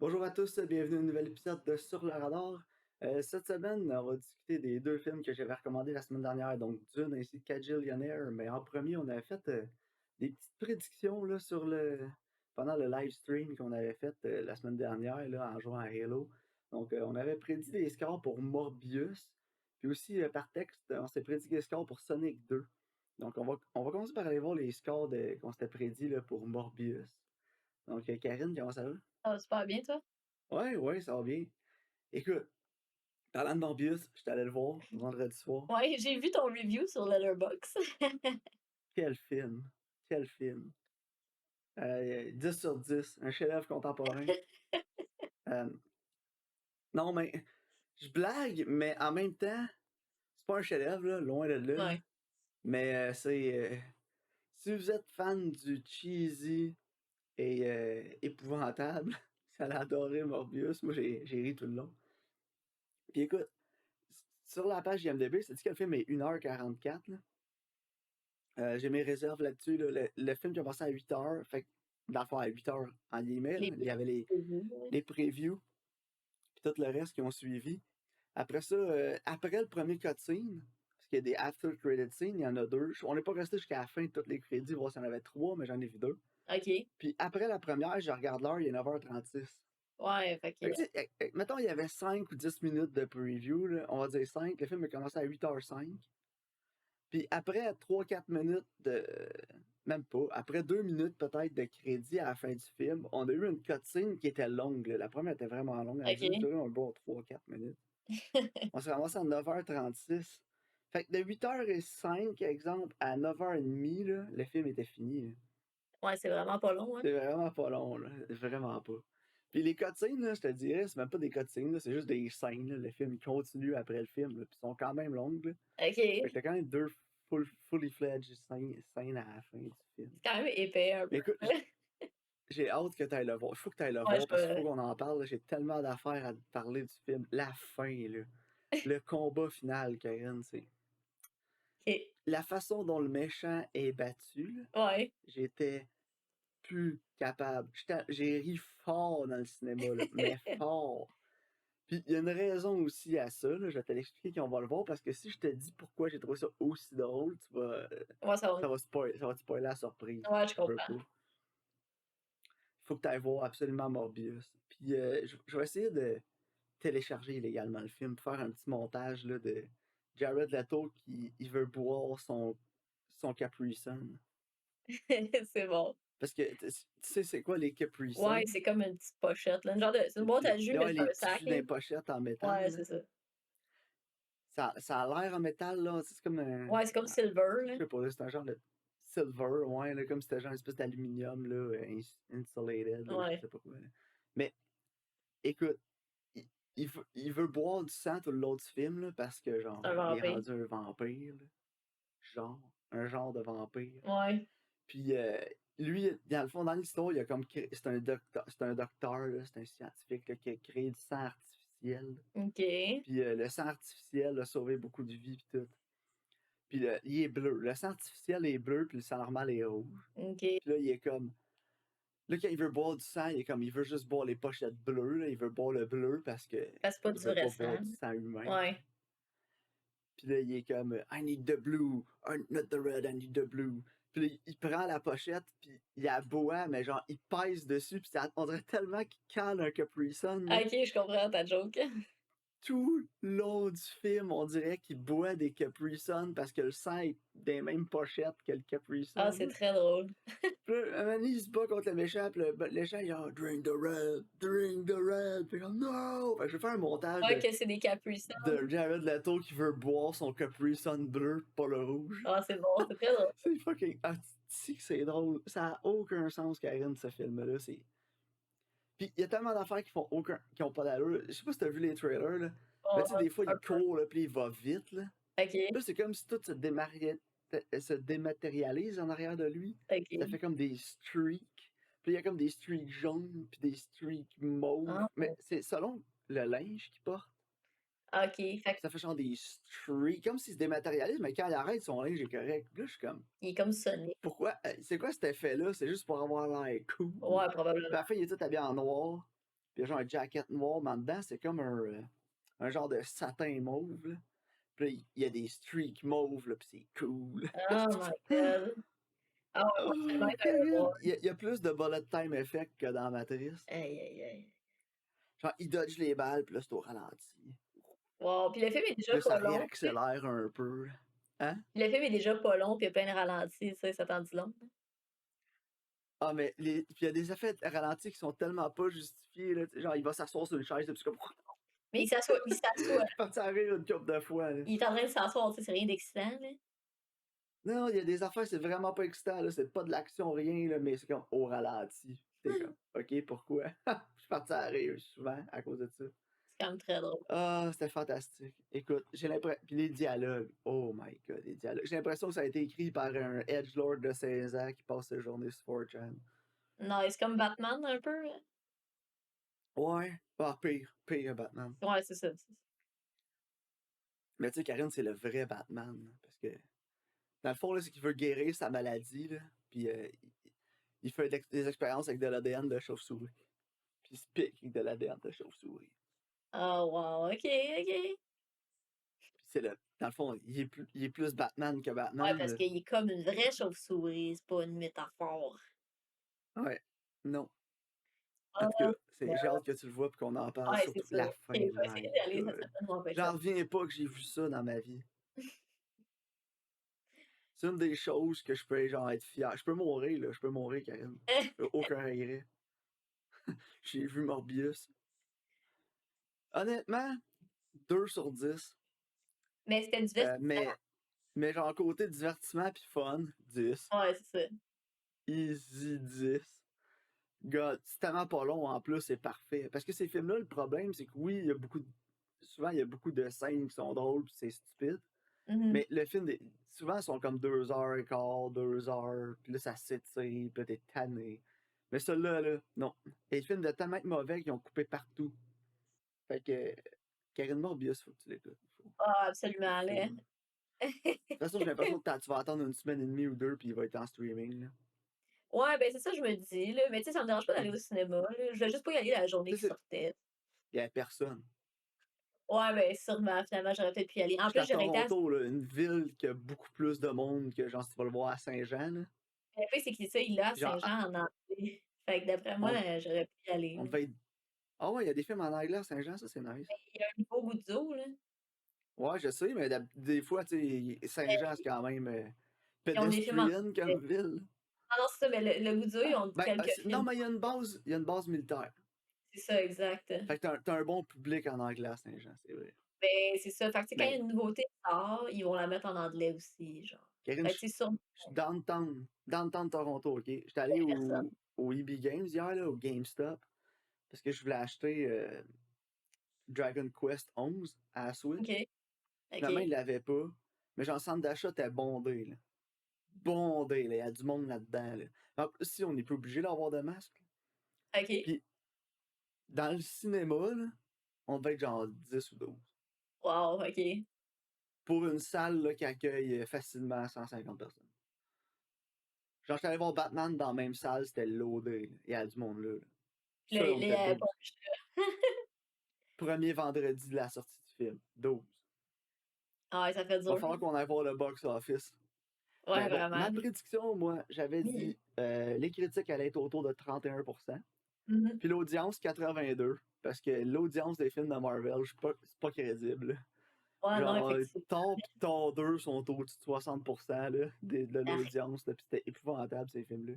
Bonjour à tous, bienvenue à un nouvel épisode de Sur le radar. Cette semaine, on va discuter des deux films que j'avais recommandés la semaine dernière, donc Dune ainsi que Kajillionaire. Mais en premier, on avait fait des petites prédictions là, pendant le live stream qu'on avait fait la semaine dernière là, en jouant à Halo. Donc, on avait prédit des scores pour Morbius, puis aussi par texte, on s'est prédit des scores pour Sonic 2. Donc, on va commencer par aller voir les scores qu'on s'était prédit là, pour Morbius. Donc, Karine, comment ça va? Ça va super bien, toi? Ouais, ouais, ça va bien. Écoute, parlant de Morbius, j'étais allé le voir vendredi soir. Ouais, j'ai vu ton review sur Letterboxd. Quel film! Quel film! 10 sur 10, un chef-d'œuvre contemporain. Euh, non, mais je blague, mais en même temps, c'est pas un chef-d'œuvre, là, loin de là. Là. Ouais. Mais si vous êtes fan du cheesy et épouvantable, vous allez adorer Morbius. Moi, j'ai ri tout le long. Puis écoute, sur la page IMDb, ça dit que le film est 1h44. Là. J'ai mes réserves là-dessus. Là. Le film qui a passé à 8 heures, fait que, dans le fond, à 8 heures en guillemets, là, Les il y avait reviews, ouais. les previews, puis tout le reste qui ont suivi. Après ça, après le premier cutscene, parce qu'il y a des after credit scenes, il y en a deux. On n'est pas resté jusqu'à la fin de tous les crédits, voir s'il y en avait trois, mais j'en ai vu deux. OK. Puis après la première, je regarde l'heure, il est 9h36. Ouais, fait que Fait que, tu sais, mettons, il y avait 5 ou 10 minutes de preview, là, on va dire 5. Le film a commencé à 8h05. Puis après 3-4 minutes de. Même pas. Après 2 minutes peut-être de crédit à la fin du film, on a eu une cutscene qui était longue. Là. La première était vraiment longue. Elle a dû OK. durer un bon 3-4 minutes. On s'est ramassé à 9h36. Fait que de 8h05, exemple, à 9h30, là, le film était fini. Là. Ouais, c'est vraiment pas long, hein? C'est vraiment pas long. Là. Vraiment pas. Puis les cutscenes, là, je te dirais, c'est même pas des cutscenes, là, c'est juste des scènes. Là. Le film il continue après le film. Là, puis ils sont quand même longues. Là. Fait que OK. t'as quand même deux fully fledged scènes à la fin du film. C'est quand même épais un Mais peu. écoute, j'ai hâte que tu ailles le voir. Il faut que tu ailles le Ouais, voir parce qu'il faut qu'on en parle. Là. J'ai tellement d'affaires à te parler du film. La fin, là. Le combat final, Karen, c'est. OK. La façon dont le méchant est battu, là, Ouais. j'étais plus capable. J'ai ri fort dans le cinéma, là, mais fort. Puis il y a une raison aussi à ça, là, je vais te l'expliquer quand on va le voir, parce que si je te dis pourquoi j'ai trouvé ça aussi drôle, Ouais, ça va. ça va te spoiler la surprise. Ouais, je Je veux comprends. pas. Faut que tu ailles voir absolument Morbius. Puis je vais essayer de télécharger illégalement le film, faire un petit montage là, de Jared Leto qui il veut boire son Capri Sun. C'est bon. Parce que tu sais c'est quoi les Capri Ouais, Sun? c'est comme une petite pochette, là. Une genre de c'est une boîte à jus, mais Ouais, c'est les un petits sac, jus là. dans pochettes en Ouais, métal. Là. c'est ça. Ça a l'air en métal, là. C'est comme un. Ouais, c'est comme Silver, Je là. sais pas, là, c'est un genre de silver, ouais, là, comme si c'était genre une espèce d'aluminium, là, insulated, là, je Ouais. sais pas quoi. Là. Mais écoute, il veut boire du sang tout le long du film, là, parce que, C'est genre, un il est vampire. rendu un vampire, là. Genre, un genre de vampire. Ouais. Puis, lui, dans le fond, dans l'histoire, il a comme c'est un docteur, là, c'est un scientifique, là, qui a créé du sang artificiel. OK. Puis, le sang artificiel a sauvé beaucoup de vies, puis tout. Puis il est bleu. Le sang artificiel est bleu, puis le sang normal est rouge. OK. Puis là, il est comme. Là, quand il veut boire du sang, il est comme. Il veut juste boire les pochettes bleues. Là. Il veut boire le bleu parce que Parce que c'est pas il du veut vrai pas boire sang. du sang humain. Ouais. Puis là, il est comme I need the blue. Not the red, I need the blue. Puis là, il prend la pochette, puis il a boit, mais genre, il pèse dessus, puis on dirait tellement qu'il cale un Capri Sun. Là. OK, je comprends ta joke. Tout le long du film, on dirait qu'il boit des Capri Sun parce que le sang est des mêmes pochettes que le Capri Ah, c'est Sun. très drôle. Puis là, un moment donné, il se bat contre le méchant, puis le méchant, il dit drink the red, drink the red. Puis comme, no! Fait que je vais faire un montage Ouais, que c'est des Capri Sun. de Jared Leto qui veut boire son Capri Sun bleu, pas le rouge. Ah, c'est bon, c'est très drôle. C'est fucking. Ah, tu que c'est drôle. Ça a aucun sens, Karine, ce film-là. Puis il y a tellement d'affaires qui ont pas d'allure. Je sais pas si t'as vu les trailers, là. Mais tu sais, Ouais, des fois, un il peu. court, là, puis il va vite, là. OK, Là, c'est comme si tout se dématérialise en arrière de lui. Ça OK. fait comme des streaks. Puis il y a comme des streaks jaunes, puis des streaks mauves. Ah, Mais c'est selon le linge qu'il porte. OK. Fait Ça fait genre des streaks, comme s'il se dématérialise, mais quand il arrête, son linge est correct. Là, je suis comme, qu'il est comme Sonic. pourquoi? C'est quoi cet effet-là? C'est juste pour avoir l'air cool. Ouais, Puis à probablement. la fin, il est tout habillé en noir. Puis il y a genre un jacket noir, mais en dedans, c'est comme un genre de satin mauve, là. Puis là, il y a des streaks mauves, là, puis c'est cool. Oh my god. Ah ouais, faut absolument Oh, que j'aille le Karine, voir. il y a plus de bullet time effect que dans Matrice. Aïe, aïe, aïe. Genre, il dodge les balles, puis là, c'est au ralenti. Wow, puis le film est déjà Puis là, ça pas long, tu sais. réaccélère un peu. Hein? Le film est déjà pas long, puis il y a plein de ralentis, tu sais, ça t'en dit long. Ah, mais puis il y a des effets ralentis qui sont tellement pas justifiés, là. Tu sais, genre, il va s'asseoir sur une chaise, puis c'est comme. Mais il s'assoit, il s'assoit. Je suis parti à rire une couple de fois, là. Il est en train de s'asseoir, tu sais, c'est rien d'excitant, là. Non, il y a des affaires, c'est vraiment pas excitant, là. C'est pas de l'action, rien, là, mais c'est comme au ralenti. T'es comme, OK, pourquoi? Je suis parti à rire souvent à cause de ça. C'est quand même très drôle. Ah, c'était fantastique. Écoute, j'ai l'impression. Puis les dialogues. Oh my god, les dialogues. J'ai l'impression que ça a été écrit par un edgelord de 16 ans qui passe sa journée sur 4chan. Non, c'est comme Batman, un peu, là. Ouais. Ah, pire. Pire Batman. Ouais, c'est ça. Mais tu sais, Karine, c'est le vrai Batman. Parce que, dans le fond, là, c'est qu'il veut guérir sa maladie, là. Puis il fait des expériences avec de l'ADN de chauve-souris. Puis il se pique avec de l'ADN de chauve-souris. Oh, wow, ok, ok. Puis c'est le. Dans le fond, il est plus Batman que Ouais, Batman, parce là. qu'il est comme une vraie chauve-souris, c'est pas une métaphore. Ouais. Non. En Ah, tout cas, j'ai hâte que tu le vois et qu'on en parle, ouais, c'est surtout ça. la fin. Ok, je vais essayer My d'aller cette God. semaine, m'empêcher. J'en reviens pas que j'ai vu ça dans ma vie. C'est une des choses que je peux genre être fier. Je peux mourir, là. Je peux mourir, Karine. Aucun regret. J'ai vu Morbius. Honnêtement, 2 sur 10. Mais c'était divertissant. Mais genre côté divertissement puis fun, 10. Ouais, c'est ça. Easy 10. God, c'est tellement pas long en plus, c'est parfait. Parce que ces films-là, le problème, c'est que oui, il y a beaucoup de. Souvent, il y a beaucoup de scènes qui sont drôles puis c'est stupide. Mhm. Mais le film, souvent, ils sont comme 2h15, 2 heures, puis là, ça s'étire, puis là, t'es tanné. Mais celui-là, là, non. Et le film de tellement être mauvais qu'ils ont coupé partout. Fait que, Karine Morbius, faut que tu l'écoutes. Ah, absolument, Faut, là. là. De toute façon, j'ai l'impression que tu vas attendre une semaine et demie ou deux, puis il va être en streaming, là. Ouais, ben c'est ça, je me dis, là. Mais tu sais, ça me dérange pas d'aller au cinéma, là. Je vais juste pas y aller la journée Tu qui sais, sortait. il y a personne. Ouais, ben sûrement, finalement, j'aurais peut-être pu y aller. En J'étais plus, à j'aurais été à. Toronto, là, une ville qui a beaucoup plus de monde que, genre, si tu vas le voir à Saint-Jean, là. Le fait, c'est que ça, il l'a à Puis genre, Saint-Jean en anglais. Fait que d'après moi, on, j'aurais pu y aller, on là. devait être. Ah ouais, il y a des films en anglais à Saint-Jean, ça, c'est nice. Il y a un nouveau Guzzo, là. Ouais, je sais, mais des fois, tu sais, Saint-Jean, c'est quand même Ils ont des films en pedestrian anglais. comme ville. Ah non, c'est ça, mais le Guzzo, ils ont Ben, quelques non, films. mais il y a une base militaire. C'est ça, exact. Fait que t'as un bon public en anglais à Saint-Jean, c'est vrai. Ben, c'est ça. Fait que, tu sais, quand il y a Mais, une nouveauté qui sort, ils vont la mettre en anglais aussi, genre. Karine, Fait que, tu sais, je suis downtown Toronto, ok? J'étais allé personne. au EB Games hier, là, au GameStop, parce que je voulais acheter Dragon Quest 11 à la Switch. OK, Finalement, OK, il l'avait pas. Mais genre, le centre d'achat était bondé, là. Bondé, là. Il y a du monde là-dedans, là. En plus, si on n'est pas obligé d'avoir de masque. OK. Puis, dans le cinéma, là, on devait être genre 10 ou 12. Wow, OK. Pour une salle là, qui accueille facilement 150 personnes. Genre, j'étais allé voir Batman dans la même salle, c'était loadé, là. Il y a du monde là. Là. Puis là, Ça, on il y était avait 12. pas Premier vendredi de la sortie du film. 12. ah ouais, ça fait Va dur. falloir qu'on aille voir le box-office. Ouais, Mais bon, ma vraiment. prédiction, moi, j'avais Oui. dit les critiques allaient être autour de 31%. Mhm. Puis l'audience, 82. Parce que l'audience des films de Marvel, c'est pas crédible. Ouais, non, Genre, effectivement. Thor pis Thor 2 sont au-dessus de 60% là, de Ah, l'audience. Pis c'était épouvantable, ces films-là.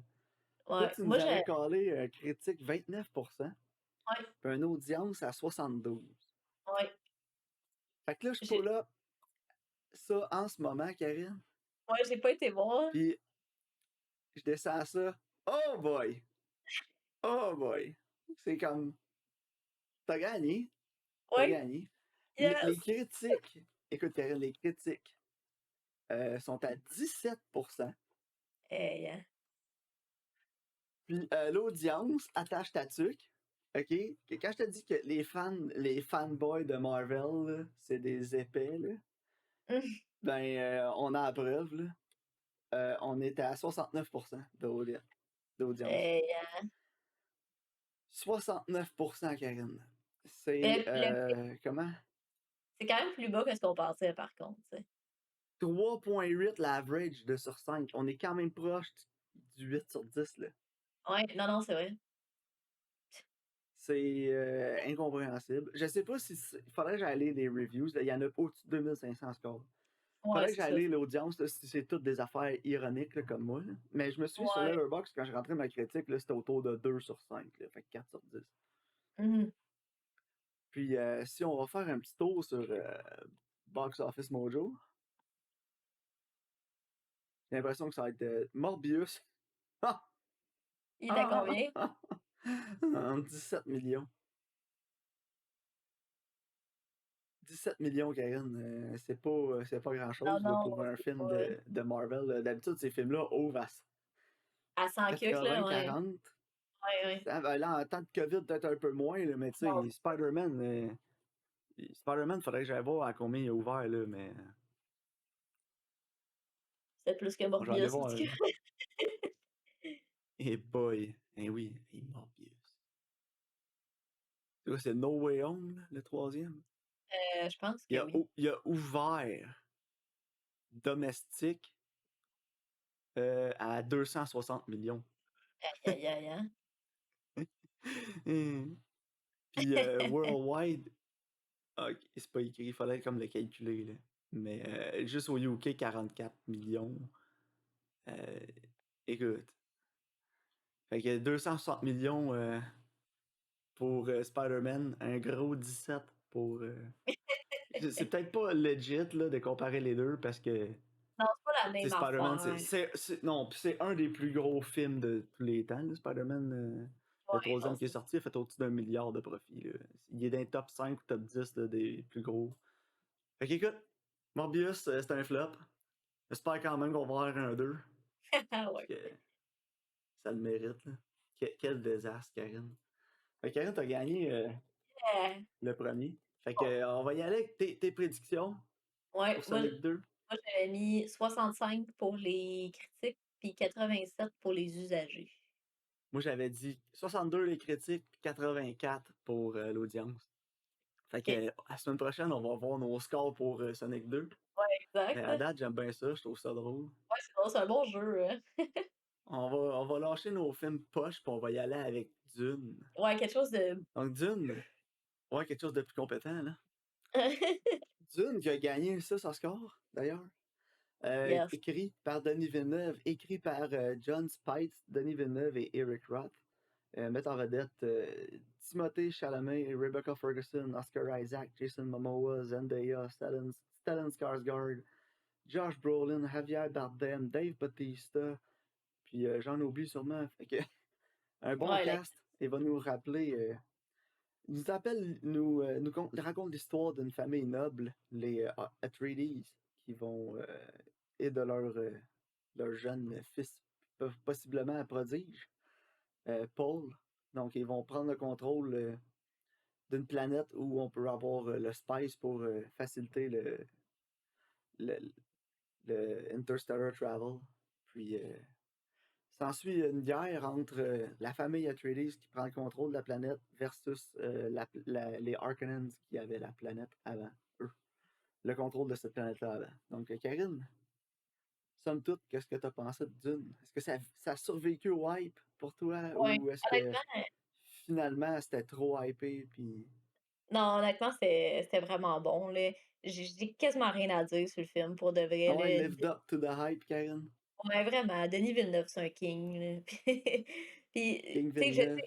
Toi, ouais. tu Moi, nous avais collé critique 29%, ouais, puis une audience à 72. ouais. Fait que là, je J'ai pull up ça en ce moment, Karine. ouais, j'ai pas été voir. Puis je descends ça. Oh boy! Oh boy! C'est comme. T'as gagné. T'as Ouais, gagné. Les yes! critiques. Écoute, Karine, les critiques sont à 17%. Hey, Puis l'audience, attache ta tuque. OK? Que quand je te dis que les fanboys de Marvel, là, c'est des épais, là, ben, on a la preuve, là. On était à 69% d'audience. hey, 69%, Karine. C'est, Mais le comment? c'est quand même plus bas que ce qu'on pensait par contre, tu sais. 3,8 l'average de sur 5. On est quand même proche du 8 sur 10, là. Ouais, non, non, c'est vrai. C'est incompréhensible. Je sais pas si il faudrait que j'aille lire les reviews. Là, il y en a au-dessus de 2500 scores. Ouais, Faudrait que c'est j'aille ça. lire l'audience là, si c'est toutes des affaires ironiques là, comme moi. Là. Mais je me suis sur Ouais. Letterboxd quand je rentrais ma critique, là, c'était autour de 2 sur 5. Là, fait que 4 sur 10. Mmh. Puis si on va faire un petit tour sur Box Office Mojo, j'ai l'impression que ça va être Morbius. Il est à combien? En 17 millions. 17 millions, Karine, c'est pas Non, grand-chose là, non, pour un c'est film pas, de Marvel. Là. D'habitude, ces films-là ouvrent à à 100 kills là, ouais. 80-40. Ouais, ouais. Ben là, en temps de COVID, peut-être un peu moins, là, mais tu Non, sais, Spider-Man, faudrait que j'aille voir à combien il a ouvert, là, mais c'est plus que bon, je vais aller Morbius en voir. tout Là. cas. Et boy, eh oui, il est Morbius. C'est quoi, c'est No Way Home, là, le troisième? Je pense que oui. Il a ouvert domestique à 260 millions. Aïe, aïe, aïe, hein. Puis Worldwide, ok, c'est pas écrit, il fallait comme le calculer, là. Mais juste au UK, 44 millions. Euh, écoute. Fait que 260 millions pour Spider-Man, un gros 17 pour. C'est peut-être pas legit là, de comparer les deux parce que Non, c'est pas la c'est même Spider-Man, affaire. non, puis c'est un des plus gros films de tous les temps. Là, Spider-Man, le Ouais, non, troisième qui est c'est sorti, a fait au-dessus d'un milliard de profits. Là. Il est dans les top 5 ou top 10 là, des plus gros. Fait qu'écoute, Morbius, c'est un flop. J'espère quand même qu'on va avoir un 2 parce ouais. que ça le mérite. Là. Quel désastre, Karine. Fait que Karine, t'as gagné le premier. Fait que, Bon, on va y aller avec tes prédictions ouais, pour Sonic 2. moi j'avais mis 65 pour les critiques, puis 87 pour les usagers. Moi, j'avais dit 62 les critiques, puis 84 pour l'audience. Fait que, OK. la semaine prochaine, on va voir nos scores pour Sonic 2. Ouais, Mais à exact. date, j'aime bien ça, je trouve ça drôle. Ouais, c'est bon, c'est un bon jeu, hein. On va lâcher nos films poches, puis on va y aller avec Dune. Ouais, quelque chose de Donc, Dune, ouais, quelque chose de plus compétent, là. Dune qui a gagné ça, son score, d'ailleurs. Yes. Écrit par Denis Villeneuve, écrit par John Spites, Denis Villeneuve et Eric Roth. Mettent en vedette Timothée Chalamet, Rebecca Ferguson, Oscar Isaac, Jason Momoa, Zendaya, Stellan Skarsgård, Josh Brolin, Javier Bardem, Dave Bautista, puis j'en oublie sûrement. Fait que, un bon Ouais, cast. Il va nous rappeler, il nous appelle, raconte l'histoire d'une famille noble, les Atreides, qui vont et de leur jeune fils, possiblement un prodige, Paul. Donc, ils vont prendre le contrôle d'une planète où on peut avoir le spice pour faciliter le, le interstellar travel. Puis, s'ensuit une guerre entre la famille Atreides qui prend le contrôle de la planète versus les Harkonnens qui avaient la planète avant eux. Le contrôle de cette planète-là avant. Donc, Karine, somme toute, qu'est-ce que tu as pensé de Dune? Est-ce que ça a survécu au hype pour toi ouais. ou est-ce que Honnêtement, finalement c'était trop hypé puis non, honnêtement, c'était vraiment bon, là. J'ai quasiment rien à dire sur le film, pour de vrai, ah ouais, là. lived up to the hype, Karen? Ouais, vraiment, Denis Villeneuve, c'est un king, là. Puis, King tu sais, Villeneuve.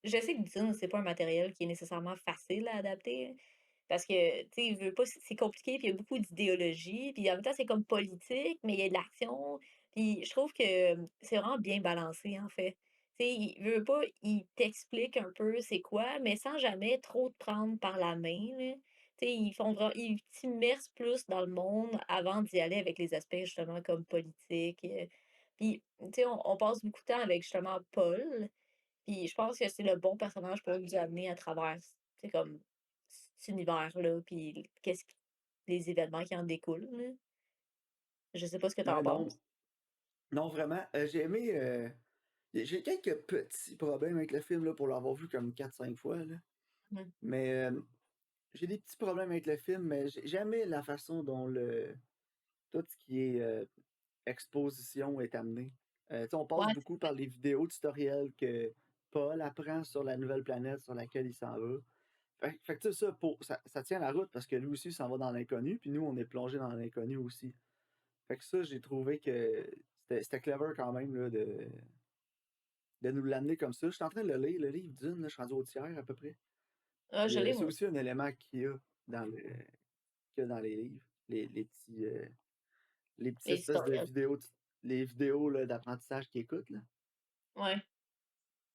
je sais que Dune, c'est pas un matériel qui est nécessairement facile à adapter, hein, parce que, tu sais, veux pas, c'est compliqué, puis il y a beaucoup d'idéologie, puis en même temps, c'est comme politique, mais il y a de l'action. Puis je trouve que c'est vraiment bien balancé, en fait. Tu sais, il veut pas, il t'explique un peu c'est quoi, mais sans jamais trop te prendre par la main, là. Tu sais, ils t'immersent plus dans le monde avant d'y aller avec les aspects justement comme politique. Puis, tu sais, on passe beaucoup de temps avec justement Paul, puis je pense que c'est le bon personnage pour nous amener à travers, c'est comme cet univers-là, puis les événements qui en découlent, là. Je sais pas ce que tu Ouais, en penses? non. Non, vraiment. J'ai aimé. J'ai quelques petits problèmes avec le film, là, pour l'avoir vu comme 4-5 fois, là. Mmh. Mais, j'ai des petits problèmes avec le film, mais j'ai aimé la façon dont tout ce qui est, exposition est amené. Tu sais, on passe Ouais, beaucoup par les vidéos tutoriels que Paul apprend sur la nouvelle planète sur laquelle il s'en va. Fait que tu sais, ça tient la route parce que lui aussi s'en va dans l'inconnu, puis nous, on est plongé dans l'inconnu aussi. Fait que ça, j'ai trouvé que c'était clever quand même là, de nous l'amener comme ça. Je suis en train de le lire, le livre d'une, là, je suis rendu au tiers à peu près. ah, Puis je l'ai c'est moi aussi, aussi un élément dans le, qu'il y a dans les livres. Les petites les espèces de tutoriels. vidéos, les vidéos là, d'apprentissage qu'ils écoutent. Là. Ouais,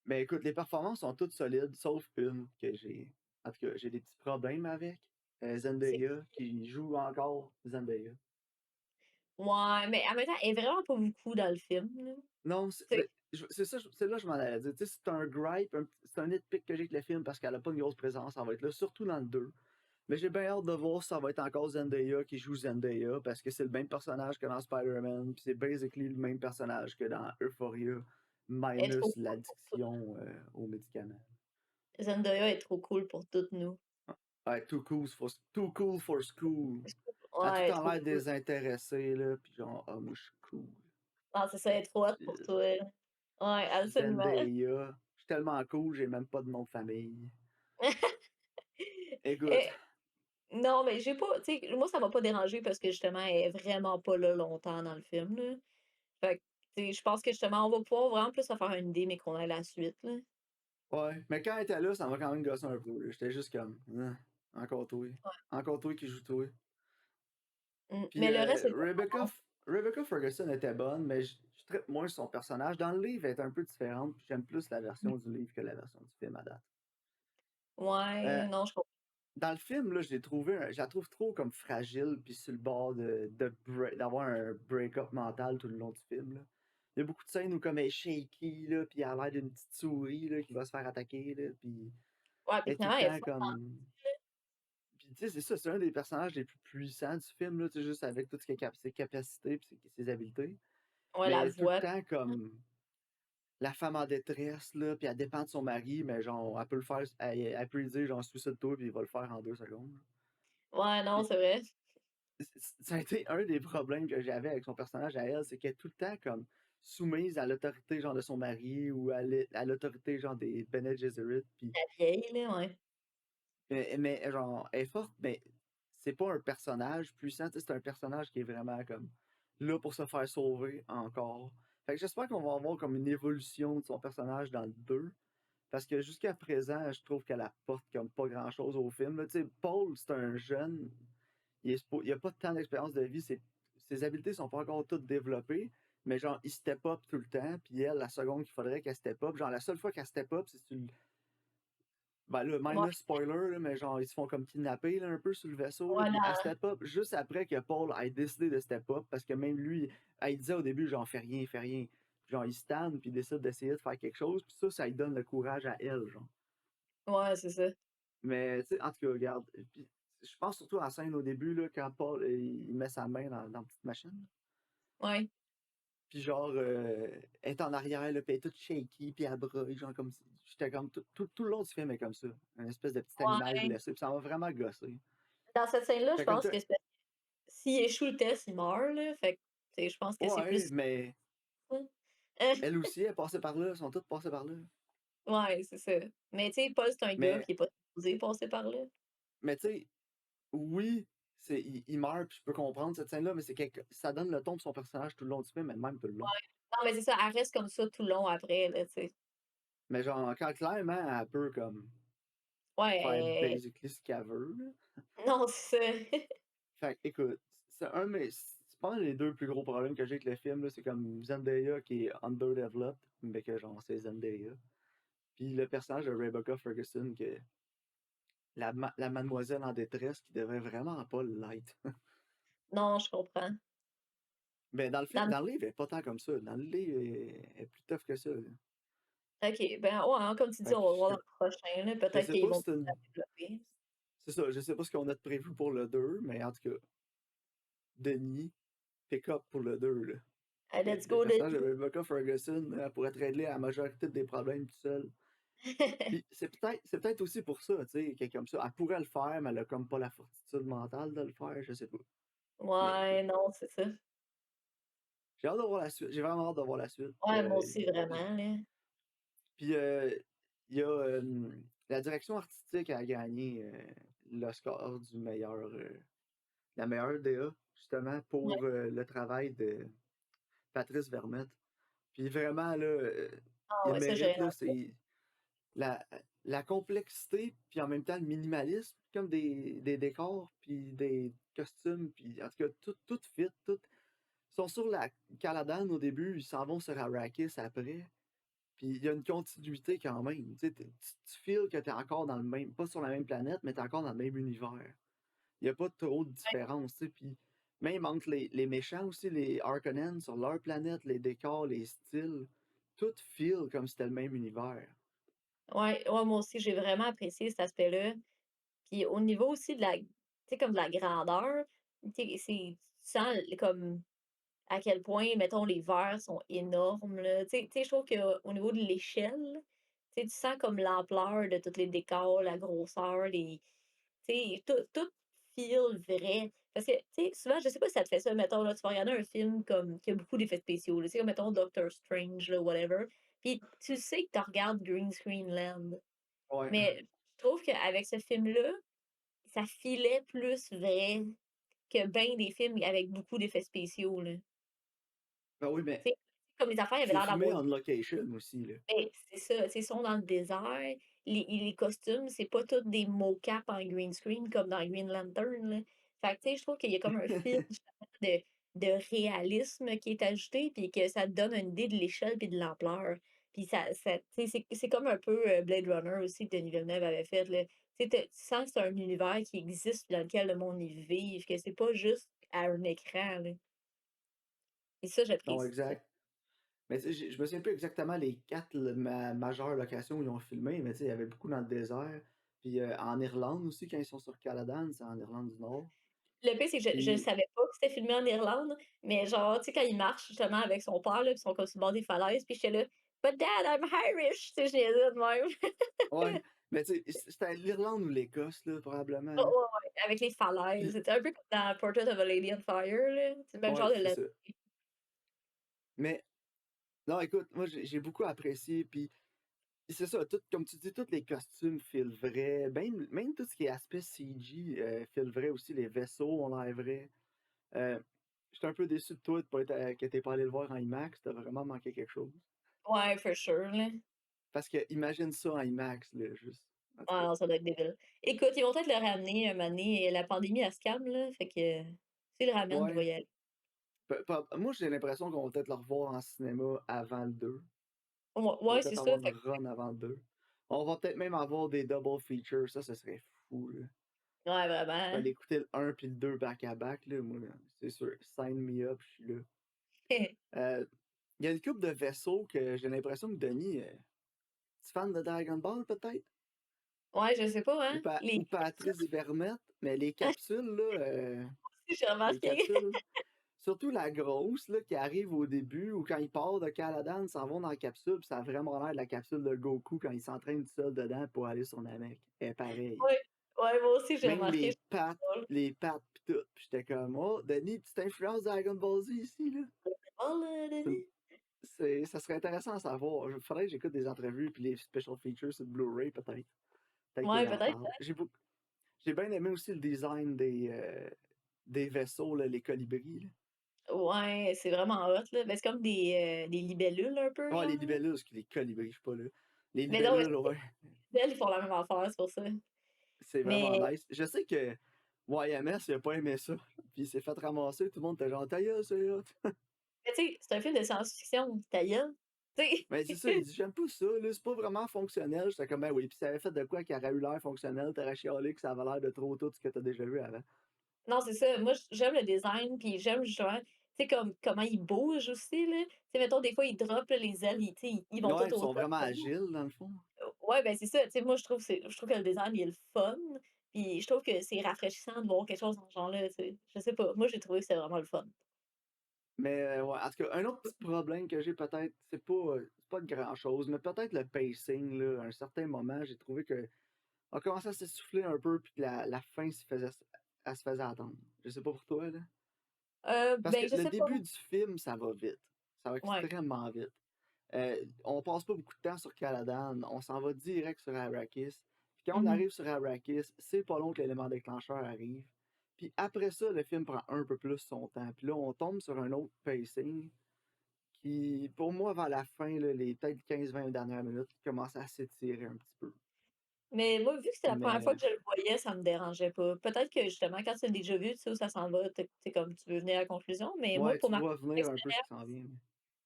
Mais écoute, les performances sont toutes solides, sauf une que j'ai. En tout cas, j'ai des petits problèmes avec. c'est Zendaya, qui joue encore Zendaya. ouais, mais en même temps, elle est vraiment pas beaucoup dans le film, là. Non, Tu sais, c'est ça, c'est là que je m'en allais dire. Tu sais, c'est un gripe, c'est un nitpick que j'ai avec le film parce qu'elle a pas une grosse présence, ça va être là, surtout dans le 2. Mais j'ai bien hâte de voir si ça va être encore Zendaya qui joue Zendaya parce que c'est le même personnage que dans Spider-Man, puis c'est basically le même personnage que dans Euphoria, elle est trop minus cool pour tout. l'addiction aux médicaments. Zendaya est trop cool pour toutes nous. Ouais, too cool for school. Elle a tout Ouais, le elle est temps trop l'air cool. désintéressée, là, pis genre, ah, moi, je suis cool. Ah, c'est ça, elle Fait est trop hot que, pour toi. Ouais, absolument. Zendaya, je suis tellement cool, j'ai même pas de nom de famille. Écoute, Eh, non, mais j'ai pas tu sais, moi, ça m'a pas dérangé parce que justement, elle est vraiment pas là longtemps dans le film, là. Fait que, tu sais, je pense que justement, on va pouvoir vraiment plus se faire une idée, mais qu'on ait la suite, là. ouais, mais quand elle était là, ça m'a quand même gossé un peu, là. J'étais juste comme, encore toi. Ouais. Encore toi qui joue toi. Puis Mais le reste, c'est pas bon. Rebecca Ferguson était bonne, mais je traite moins son personnage. Dans le livre, elle est un peu différente, puis j'aime plus la version du livre que la version du film à date. Euh, Ouais, non, je comprends. Dans le film, là, je la trouve trop comme fragile, puis sur le bord d'avoir un break-up mental tout le long du film. Là. Il y a beaucoup de scènes où comme elle est shaky, là, puis elle a l'air d'une petite souris là, qui va se faire attaquer, là, puis Ouais, elle puis est tout le finalement, elle est temps forte en comme. Puis tu sais, c'est ça, c'est un des personnages les plus puissants du film, là, tu sais, juste avec toutes ses capacités puis ses habiletés. ouais, Mais la elle est tout le voix. temps comme la femme en détresse, là, puis elle dépend de son mari, mais genre, elle peut le faire, elle peut lui dire, genre, suicide-toi, puis il va le faire en 2 secondes. Ouais, non, Puis c'est vrai. ça a été un des problèmes que j'avais avec son personnage à elle, c'est qu'elle est tout le temps comme soumise à l'autorité genre de son mari ou à l'autorité genre des Bene Gesserit. Puis, La vieille, là, ouais. mais genre, elle est forte, mais c'est pas un personnage puissant, tu sais, c'est un personnage qui est vraiment comme là pour se faire sauver encore. Fait que j'espère qu'on va avoir comme une évolution de son personnage dans le 2. Parce que jusqu'à présent, je trouve qu'elle apporte comme pas grand chose au film. Là. Tu sais, Paul, c'est un jeune, il a pas tant d'expérience de vie, ses habiletés sont pas encore toutes développées, mais genre, il step up tout le temps, puis elle, la seconde qu'il faudrait qu'elle step up, genre, la seule fois qu'elle step up, c'est sur le. Ben là, Ouais, minus spoiler, là, mais genre, ils se font comme kidnapper là, un peu sur le vaisseau, là, puis elle voilà. step up juste après que Paul ait décidé de step up, parce que même lui, il disait au début, genre, fais rien, fais rien. Genre, il stand, puis il décide d'essayer de faire quelque chose, puis ça lui donne le courage à elle, genre. Ouais, c'est ça. Mais, tu sais, en tout cas, regarde, puis je pense surtout à la scène au début, là, quand Paul, il met sa main dans la petite machine. Ouais. Puis genre, elle est en arrière, là, puis elle est toute shaky, puis elle braille, genre comme si. J'étais comme. Tout le long du film est comme ça. Un espèce de petit animal Ouais. blessé, puis ça m'a vraiment gossé. Dans cette scène-là, je Fait comme pense ça. que c'est parce que s'il échoue le test, il meurt, là. Fait que, tu sais, je pense que c'est Ouais, plus mais ça. elle aussi, elle est passée par là, ils sont toutes passées par là. Ouais, c'est ça. Mais tu sais, Paul, c'est un gars Mais, qui est pas supposé passer par là. mais tu sais, oui, il meurt, puis je peux comprendre cette scène-là, mais ça donne le ton de son personnage tout le long du film, mais même tout le long. Ouais. Non, mais c'est ça, elle reste comme ça tout le long après, là, tu sais. Mais genre, quand clairement, elle peut comme faire Ouais, basically ce qu'elle veut, là. non, c'est ça. Fait que, écoute, c'est pas mal les deux plus gros problèmes que j'ai avec le film, là. C'est comme Zendaya qui est underdeveloped, mais que genre c'est Zendaya. Puis le personnage de Rebecca Ferguson, que la mademoiselle en détresse qui devrait vraiment pas l'être. Non, je comprends. Mais dans le film, Dans dans le livre, elle est pas tant comme ça. Dans le livre, elle est plus tough que ça, là. OK, ben, ouais, hein, comme tu dis, Fait on que va voir dans le prochain, là, je peut-être sais qu'ils pas vont si plus la développer. c'est ça, je sais pas ce qu'on a de prévu pour le 2, mais en tout cas, Denis, pick up pour le 2, là. Let's Le go personnage de Denis. Rebecca Ferguson, elle pourrait te régler la majorité des problèmes tout seul. Puis c'est peut-être aussi pour ça, tu sais, qu'elle est comme ça. Elle pourrait le faire, mais elle a comme pas la fortitude mentale de le faire, je sais pas. Mais écoute, Ouais, non, c'est ça. j'ai hâte de voir la suite. J'ai vraiment hâte de voir la suite. Ouais, moi aussi, J vraiment, là. puis, il y a, la direction artistique a gagné, l'Oscar du meilleur, la meilleure DA, justement, Ouais. pour, le travail de Patrice Vermette. Puis vraiment là, Ah il ouais, ça, j'ai mérite rien là, à dire. c'est la la complexité, puis en même temps le minimalisme, comme des décors, puis des costumes, puis en tout cas tout fit, tout ils sont sur la Caladan au début, ils s'en vont sur Arrakis après, puis il y a une continuité quand même, tu sais, tu feels que tu es encore dans le même pas sur la même planète, mais tu es encore dans le même univers. Il y a pas trop de Ouais. différence, tu sais, puis même entre les méchants aussi, les Harkonnen sur leur planète, les décors, les styles, tout feel comme si c'était le même univers. Ouais, ouais, moi aussi, j'ai vraiment apprécié cet aspect-là. Puis au niveau aussi de la tu sais, comme de la grandeur, tu sais, tu sens comme à quel point, mettons, les verres sont énormes, là. Tu sais, je trouve qu'au niveau de l'échelle, tu sais, tu sens comme l'ampleur de tous les décors, la grosseur, les tu sais, tout feel vrai. Parce que, tu sais, souvent, je sais pas si ça te fait ça, mettons, là, tu vas regarder un film comme qui a beaucoup d'effets spéciaux, là, tu sais, comme mettons Doctor Strange, là, whatever, puis tu sais que tu regardes Green Screen Land. Ouais. Mais je trouve qu'avec ce film-là, ça filait plus vrai que ben des films avec beaucoup d'effets spéciaux, là. Ben oui, mais Tu sais, comme les affaires, il avait c'est l'air filmé d'avoir on location aussi, là. ben, c'est ça, tu sais, ils sont dans le désert, les costumes, c'est pas tous des mocap en green screen comme dans Green Lantern, là. Fait que, tu sais, je trouve qu'il y a comme un fil justement de réalisme qui est ajouté, puis que ça te donne une idée de l'échelle puis de l'ampleur. Puis ça tu sais, c'est comme un peu, Blade Runner aussi que Denis Villeneuve avait fait, là. Tu sais, tu sens que c'est un univers qui existe, dans lequel le monde y vit, que c'est pas juste à un écran, là. Et ça, Non, j'apprécie ça. exact. Mais tu sais, je me souviens plus exactement les 4 majeures locations où ils ont filmé, mais tu sais, il y avait beaucoup dans le désert. Puis, en Irlande aussi, quand ils sont sur Caladan, c'est en Irlande du Nord. Le pire, c'est que je Puis savais pas que c'était filmé en Irlande, mais genre, tu sais, quand il marche justement avec son père, là, puis ils sont comme sur le bord des falaises, puis j'étais là: «But dad, I'm Irish!» Tu sais, je niaisais de même. ouais, mais tu sais, c'était l'Irlande ou l'Écosse, là, probablement, Ouais, là. ouais, ouais, avec les falaises. Puis C'était un peu comme dans Portrait of a Lady on Fire, là. C'est le même ouais, genre de c'est la ça. Mais non, écoute, moi, j'ai beaucoup apprécié, puis c'est ça, tout comme tu dis, tous les costumes filent vrai, même tout ce qui est aspect CG, file vrai aussi, les vaisseaux ont l'air vrais. Heu, J'étais un peu déçu de toi de pas être que tu pas allé le voir en IMAX, tu vraiment manqué quelque chose. ouais, for sure, là. Parce que imagine ça en IMAX, là, juste. En tout Ah cas, non, ça doit être débile. Écoute, ils vont peut-être le ramener un moment donné, la pandémie, elle se calme, là, fait que s'ils le ramènent, je ouais, vais y aller. moi, j'ai l'impression qu'on va peut-être le revoir en cinéma avant le 2. Ouais, On va ouais, c'est peut-être ça, avoir une fait run avant le 2. On va peut-être même avoir des double features, ça, ce serait fou, là. ouais, Je vais vraiment. aller écouter le 1 puis le 2 back à back, là, moi, là, c'est sûr. Sign me up, je suis là. Il y a une couple de vaisseaux que j'ai l'impression que Denis, tu fan de Dragon Ball peut-être? Ouais, je sais pas, Ou, hein, ou les Patrice Vermette, mais les capsules, là, j'ai les remarqué. capsules, surtout la grosse, là, qui arrive au début, ou quand il part de Caladan, ils s'en vont dans la capsule, puis ça a vraiment l'air de la capsule de Goku quand il s'entraîne tout seul dedans pour aller sur Namek. Elle est pareil. Ouais, ouais, moi aussi j'ai Même remarqué, je trouve ça drôle. les pattes pis tout. Puis j'étais comme, oh, Denis, petite influence de Dragon Ball Z ici, là. Oh là, C'est Denis. ça serait intéressant à savoir. Il faudrait que j'écoute des entrevues puis les special features sur le Blu-ray, peut-être. Peut-être Ouais, qu'il en peut-être, parle. J'ai bien aimé aussi le design des vaisseaux, là, les colibris, là. hein. Ouais, c'est vraiment hot, là. Ben, c'est comme des libellules un peu, Oh, les genre, là. libellules, les colibris, je sais pas, là. Les Mais non, mais libellules, ouais. c'est ils font la même affaire, c'est pour ça. C'est vraiment Mais nice. Je sais que YMS, il a pas aimé ça. Puis il s'est fait ramasser. Tout le monde était genre, ta gueule, c'est hot. mais tu sais, c'est un film de science-fiction, ta gueule. Tu Mais c'est ça, il sais? dit: «J'aime pas ça, là, c'est pas vraiment fonctionnel». J'étais comme: «Ben oui», puis ça avait fait de quoi qui aurait eu l'air fonctionnel, tu aurais chialé que ça avait l'air de trop tout ce que tu as déjà vu avant. Non, c'est ça. Moi, j'aime le design, puis j'aime justement, tu sais, comme comment ils bougent aussi, là. Tu sais, mettons, des fois, ils droppent, là, les ailes, tu sais, ils vont Ouais, tout ils au sont top. vraiment agiles, dans le fond. Ouais, ben, c'est ça. Tu sais, moi, je trouve que le design, il est le fun, puis je trouve que c'est rafraîchissant de voir quelque chose dans ce genre-là, tu sais. Je sais pas, moi, j'ai trouvé que c'était vraiment le fun. Mais ouais, en tout cas, un autre petit problème que j'ai peut-être, c'est pas de grand-chose, mais peut-être le pacing, là. À un certain moment, j'ai trouvé que on commençait à s'essouffler un peu, puis que la fin elle se faisait attendre. Je sais pas pour toi, là. Parce que Ben, je le sais pas. début du film, ça va vite. Ça va Ouais. extrêmement vite. On passe pas beaucoup de temps sur Caladan, on s'en va direct sur Arrakis. Puis quand on Mhm. arrive sur Arrakis, c'est pas long que l'élément déclencheur arrive. Puis après ça, le film prend un peu plus son temps. Puis là, on tombe sur un autre pacing qui, pour moi, vers la fin, là, les peut-être 15-20 dernières minutes, commence à s'étirer un petit peu. Mais moi, vu que c'était la première fois Mais que je le voyais, ça me dérangeait pas. Peut-être que justement, quand tu l'as déjà vu, tu sais où ça s'en va, tu comme tu veux venir à la conclusion, mais moi, ouais, tu vois venir un peu ce qui s'en vient.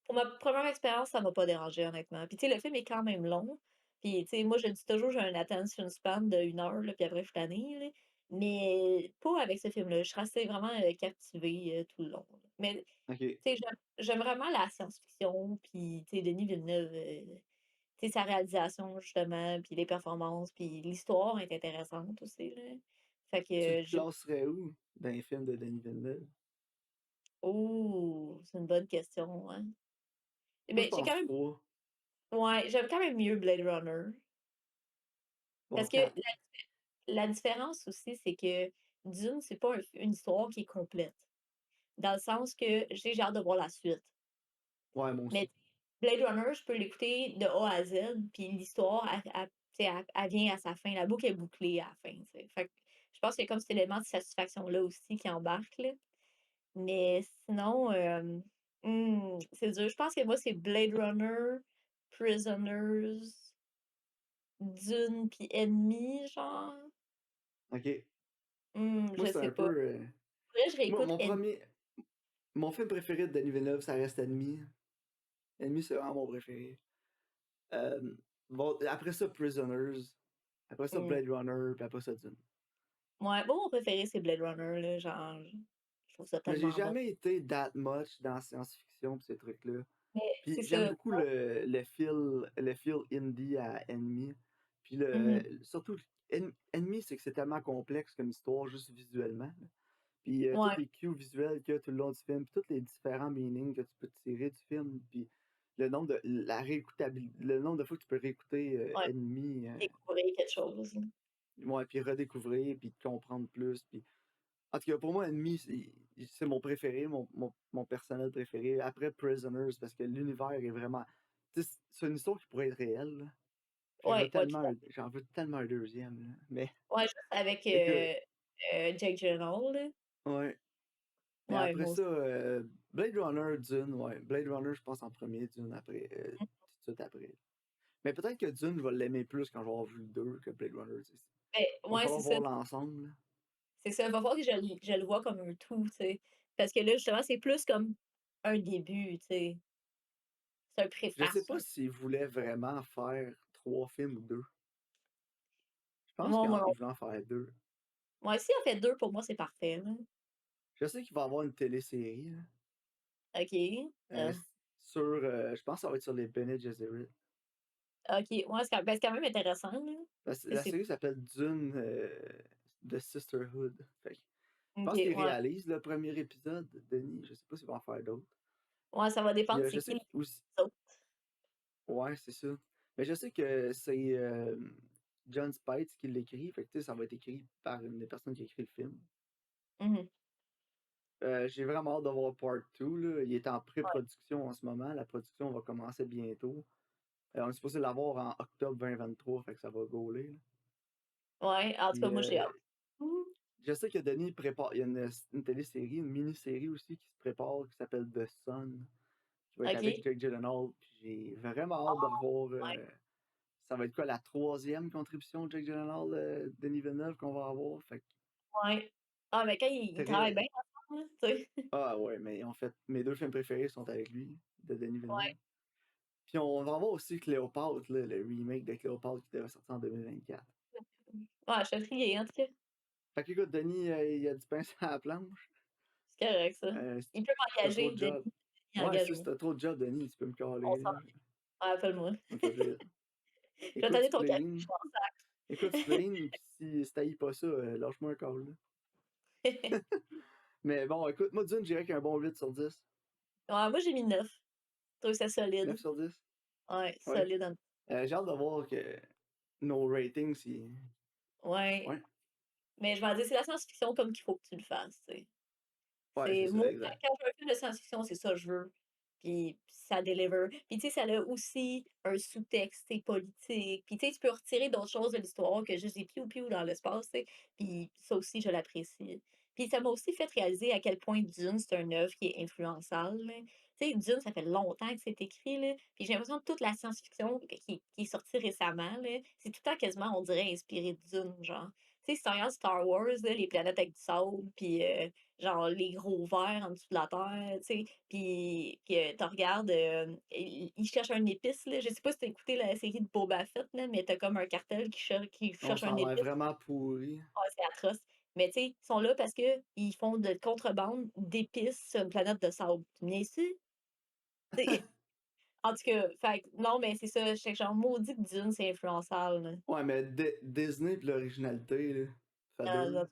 pour ma première expérience, ça m'a pas dérangé honnêtement. Puis tu sais, le film est quand même long. Puis tu sais, moi je dis toujours j'ai un attention span de 1 heure, là, puis après je suis tannée, là. Mais pas avec ce film-là. Je suis restée vraiment, captivée, tout le long, là. Mais Ok. tu sais, j'aime vraiment la science-fiction, puis tu sais, Denis Villeneuve, tu sais, sa réalisation justement, puis les performances, puis l'histoire est intéressante aussi, là. Fait Tu le que, j'ai classerais où dans les films de Denis Villeneuve? oh! C'est une bonne question, hein. Moi, je Mais j'ai pense quand même trois. ouais, j'aime quand même mieux Blade Runner. Bon, Parce que quatre. la différence aussi, c'est que Dune, c'est pas une histoire qui est complète. Dans le sens que j'ai hâte de voir la suite. Ouais, moi Mais aussi. Blade Runner, je peux l'écouter de A à Z, puis l'histoire, tu sais, elle vient à sa fin. La boucle est bouclée à la fin, tu sais. Fait que je pense qu'il y a comme cet élément de satisfaction-là aussi qui embarque, là. Mais sinon, c'est dur. Je pense que moi, c'est Blade Runner, Prisoners, Dune, puis Enemy, genre. Ok. Moi, Je c'est sais un pas. peu. Faudrait que je Moi, réécoute Enemy. Mon film préféré de Denis Villeneuve, ça reste Enemy. Enemy, c'est vraiment mon préféré. Euh, bon, après ça, Prisoners. Après ça, Mmh. Blade Runner. Puis après ça, Dune. Ouais, moi, mon préféré, c'est Blade Runner, là, genre, je trouve ça Mais j'ai tellement bon. jamais été that much dans la science-fiction pis ces trucs-là. Mais Puis c'est j'aime ça. beaucoup le feel indie à Enemy. Puis Mmh. surtout, Enemy, c'est que c'est tellement complexe comme histoire, juste visuellement. Puis tous Ouais, les cues visuels qu'il y a tout le long du film, puis tous les différents meanings que tu peux tirer du film, puis le nombre de fois que tu peux réécouter ouais, Enemy, découvrir quelque chose. ouais, puis redécouvrir, puis comprendre plus, puis en tout cas, pour moi, Enemy, c'est mon préféré, mon personnel préféré. Après Prisoners, parce que l'univers est vraiment. Tu sais, c'est une histoire qui pourrait être réelle, là. Ouais, ouais, tout à fait. J'en veux tellement un deuxième, là. Mais Ouais, juste avec, écoute, Jake Gyllenhaal, là. ouais. Mais Ouais, après moi ça, aussi. Blade Runner, Dune, ouais. Blade Runner, je pense en premier, Dune après, Mmh. tout de suite après. Mais peut-être que Dune, je vais l'aimer plus quand je vais avoir vu le 2 que Blade Runner, tu sais. Mais Va ouais, falloir c'est ça. voir l'ensemble, là. C'est ça. Il va falloir que je le vois comme un tout, tu sais. Parce que là, justement, c'est plus comme un début, tu sais. C'est un Je sais préface, pas un s'ils voulaient vraiment faire 3 films ou 2. Je pense moi qu'ils moi non voulaient en faire 2. ouais, s'il en fait 2 pour moi, c'est parfait, là. Je sais qu'il va y avoir une télésérie, là, OK. euh, sur, je pense que ça va être sur les Bene Gesserit. OK. Ouais, c'est quand même intéressant, là. La C'est série s'appelle Dune The Sisterhood. Fait que je pense OK, qu'il ouais. réalise le premier épisode, Denis. Je sais pas s'il va en faire d'autres. Ouais, ça va Puis dépendre je c'est qui sais les que aussi. autres. Ouais, c'est ça. Mais je sais que c'est John Spites qui l'écrit. Fait que tu sais, ça va être écrit par une des personnes qui a écrit le film. Mmh. J'ai vraiment hâte de voir Part 2, là. Il est en Ouais. pré-production en ce moment. La production va commencer bientôt. On est supposé l'avoir en octobre 2023, fait que ça va gauler, là. Ouais, en tout cas, Puis moi, j'ai hâte. Mmh. je sais que Denis prépare. Il y a une télésérie, une mini-série aussi qui se prépare, qui s'appelle The Sun, qui va être avec OK. Jake Gyllenhaal. Puis j'ai vraiment hâte de revoir. Ouais, Ça va être quoi la troisième contribution de Jake Gyllenhaal, Denis Villeneuve qu'on va avoir. Fait que ouais. Ah, mais quand ils travaillent bien très. ensemble, là, tu sais. Ah ouais, mais en fait, mes deux films préférés sont avec lui, de Denis Ouais. Villeneuve. Puis on va avoir aussi Cléopâtre, là, le remake de Cléopâtre qui devrait sortir en 2024. Ouais, je suis intriguée, en tout cas. Fait que écoute, Denis, il a du pain sur la planche. C'est correct, ça. Si Il peut si t'as trop m'engager, de Denis. job. Ouais, si Engage-moi. t'as trop de job, Denis, tu peux me On caler, s'en là. ouais, appelle-moi. Ça me fait plaisir. Je vais te Écoute donner ton café, je Spleen. m'en Écoute sac. Spleen, pis si t'haïs pas ça, lâche-moi un call, là. Mais bon, écoute, moi, Dune, je dirais qu'il y a un bon 8 sur 10. Ouais, moi j'ai mis 9. Je trouve ça solide. 9 sur 10? Ouais, Ouais. solide en J'ai hâte de voir que nos ratings, si ouais. ouais. Mais je vais dire, c'est la science-fiction comme qu'il faut que tu le fasses, tu sais. Ouais, c'est C'est ça, moi, exact. quand je veux un film de science-fiction, c'est ça que je veux. Puis ça deliver. Puis tu sais, ça a aussi un sous-texte, tu sais, politique. Puis tu sais, tu peux retirer d'autres choses de l'histoire que juste des piou-piou dans l'espace, tu sais. Puis ça aussi, je l'apprécie. Puis ça m'a aussi fait réaliser à quel point Dune, c'est une œuvre qui est influençable, là. Tu sais, Dune, ça fait longtemps que c'est écrit, là. Puis j'ai l'impression que toute la science-fiction qui est sortie récemment, là, c'est tout le temps quasiment, on dirait, inspiré de Dune, genre. Tu sais, si tu regardes Star Wars, là, les planètes avec du sable, puis genre les gros vers en dessous de la terre, tu sais, puis que tu regardes, ils cherchent un épice, là. Je sais pas si tu écouté la série de Boba Fett, là, mais t'as comme un cartel qui Non, cherche ça un a l'air épice. vraiment pourri. Ah, c'est atroce. Mais tu sais, ils sont là parce qu'ils font de contrebande d'épices sur une planète de sable. Tu me niaises-tu? Tu sais? En tout cas, fait que non, mais c'est ça, j'étais genre maudit que Dune, c'est influençable, là. Ouais, mais Disney pis l'originalité, là, fait Heu, deux.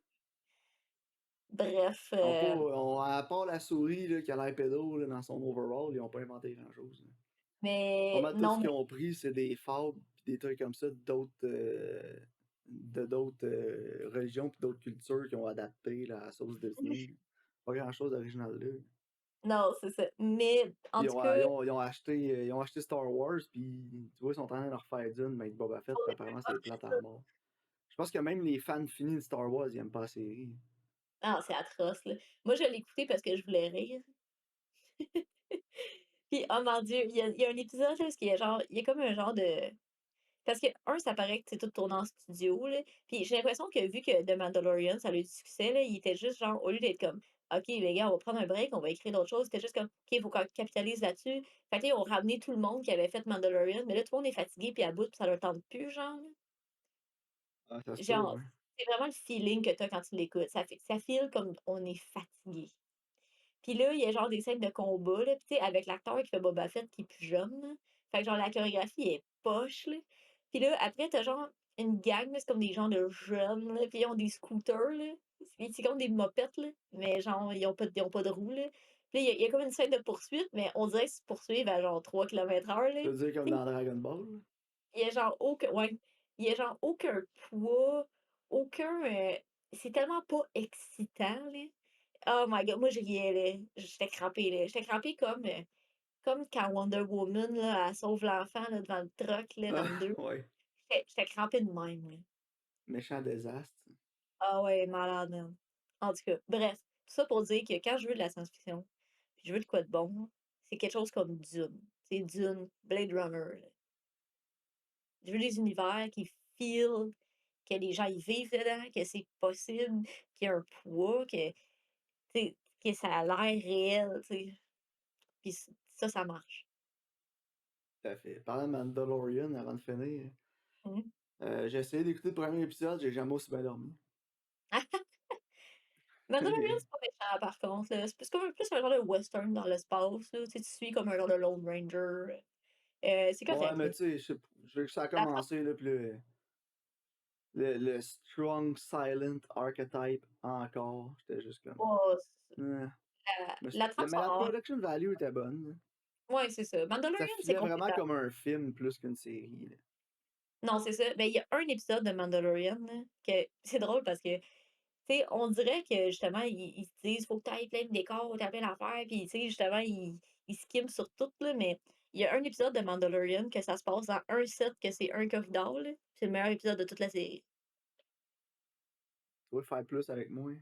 bref, Ils ont pas, à part la souris, là, qui a l'air pédo, là, dans son overall, ils ont pas inventé grand-chose, là. Pas mais mal tout non, ce qu'ils ont pris, c'est des fables pis des trucs comme ça d'autres religions pis d'autres cultures qui ont adapté la sauce Disney. Pas grand-chose d'original là. non, c'est ça. Mais en Ils tout ont, cas, ils ont acheté Star Wars, puis tu vois, ils sont en train de leur faire Dune, mais avec Boba Fett, puis apparemment c'est plate à mort. Je pense que même les fans finis de Star Wars, ils aiment pas la série. ah, c'est atroce, là. Moi, je l'ai écouté parce que je voulais rire. Puis, oh mon Dieu, il y a un épisode là, où il y a genre il y a comme un genre de parce que ça paraît que c'est tout tourné en studio, là, puis j'ai l'impression que vu que The Mandalorian, ça a eu du succès, là, il était juste genre, au lieu d'être comme: «OK, les gars, on va prendre un break, on va écrire d'autres choses», c'était juste comme: «OK, il faut qu'on capitalise là-dessus». Fait que là, ils ont ramené tout le monde qui avait fait Mandalorian, mais là, tout le monde est fatigué puis à bout, puis ça leur tente plus, genre, là. Ah, ça se peut, Genre, ouais. c'est vraiment le feeling que tu as quand tu l'écoutes. Ça file comme on est fatigué. Puis là, il y a genre des scènes de combat, là, puis tu sais, avec l'acteur qui fait Boba Fett qui est plus jeune, là. Fait que genre la chorégraphie est poche, là. Puis là, après, tu as genre une gang, là, c'est comme des gens de jeunes, là, puis ils ont des scooters, là. C'est comme des mopettes, là, mais genre, ils ont pas de roues, là. Puis là, il y a comme une scène de poursuite, mais on dirait qu'ils se poursuivent à genre 3 km/h, là. Tu veux dire comme Tu sais, dans Dragon Ball, là? il y a genre aucun ouais, il y a genre aucun poids, aucun, c'est tellement pas excitant, là. Oh my god, moi je riais là, j'étais crampée là. J'étais crampée comme quand Wonder Woman là, elle sauve l'enfant là devant le truck là dans Ah, le 2. ouais. J'étais crampée de même là. Méchant désastre. Ah ouais, malade man. En tout cas, bref, tout ça pour dire que quand je veux de la science-fiction, puis je veux de quoi de bon, c'est quelque chose comme Dune. C'est Dune, Blade Runner, là. Je veux des univers qui feel, que les gens y vivent dedans, que c'est possible, qu'il y a un poids, que, tu sais, que ça a l'air réel, tu sais. Puis ça, ça marche. Tout à fait. Parlant de Mandalorian, avant de finir, Mmh. j'ai essayé d'écouter le premier épisode, j'ai jamais aussi bien dormi. Mandalorian, c'est pas méchant par contre, là. C'est comme plus un genre de western dans l'espace, là. Tu sais, tu suis comme un genre de Lone Ranger. C'est Ouais, correct, mais là. tu sais, ça a La trame commencé, là, pis le strong silent archetype encore. J'étais juste comme. oh, euh, la trame Mais la sonore production value était bonne, là. ouais, c'est ça. Ça Mandalorian, c'est filait vraiment compétent. comme un film plus qu'une série, là. Non, c'est ça. Ben, il y a un épisode de Mandalorian, là, que c'est drôle parce que tu sais, on dirait que justement, ils se disent: «Faut que tu ailles plein de décors, tu plein d'affaires», puis tu sais, justement, ils skiment sur tout, là, mais il y a un épisode de Mandalorian que ça se passe dans un set, que c'est un corridor, là. C'est le meilleur épisode de toute la série. Tu pouvais faire plus avec moi.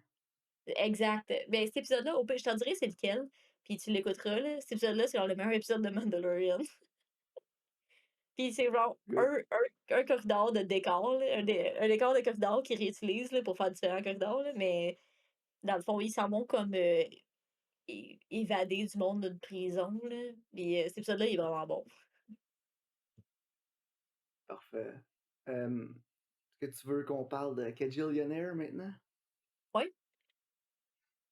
Exact. Ben, cet épisode-là, au pire, je t'en dirai c'est lequel, puis tu l'écouteras, là. Cet épisode-là, c'est genre le meilleur épisode de Mandalorian. Puis c'est genre Good. un corridor de décor, là, un décor de corridor qu'ils réutilisent, là, pour faire différents corridors, là, mais dans le fond, ils s'en vont comme, évader du monde d'une prison, là, puis, cet épisode-là, il est vraiment bon. Parfait. Est-ce que tu veux qu'on parle de Kajillionaire maintenant? Ouais,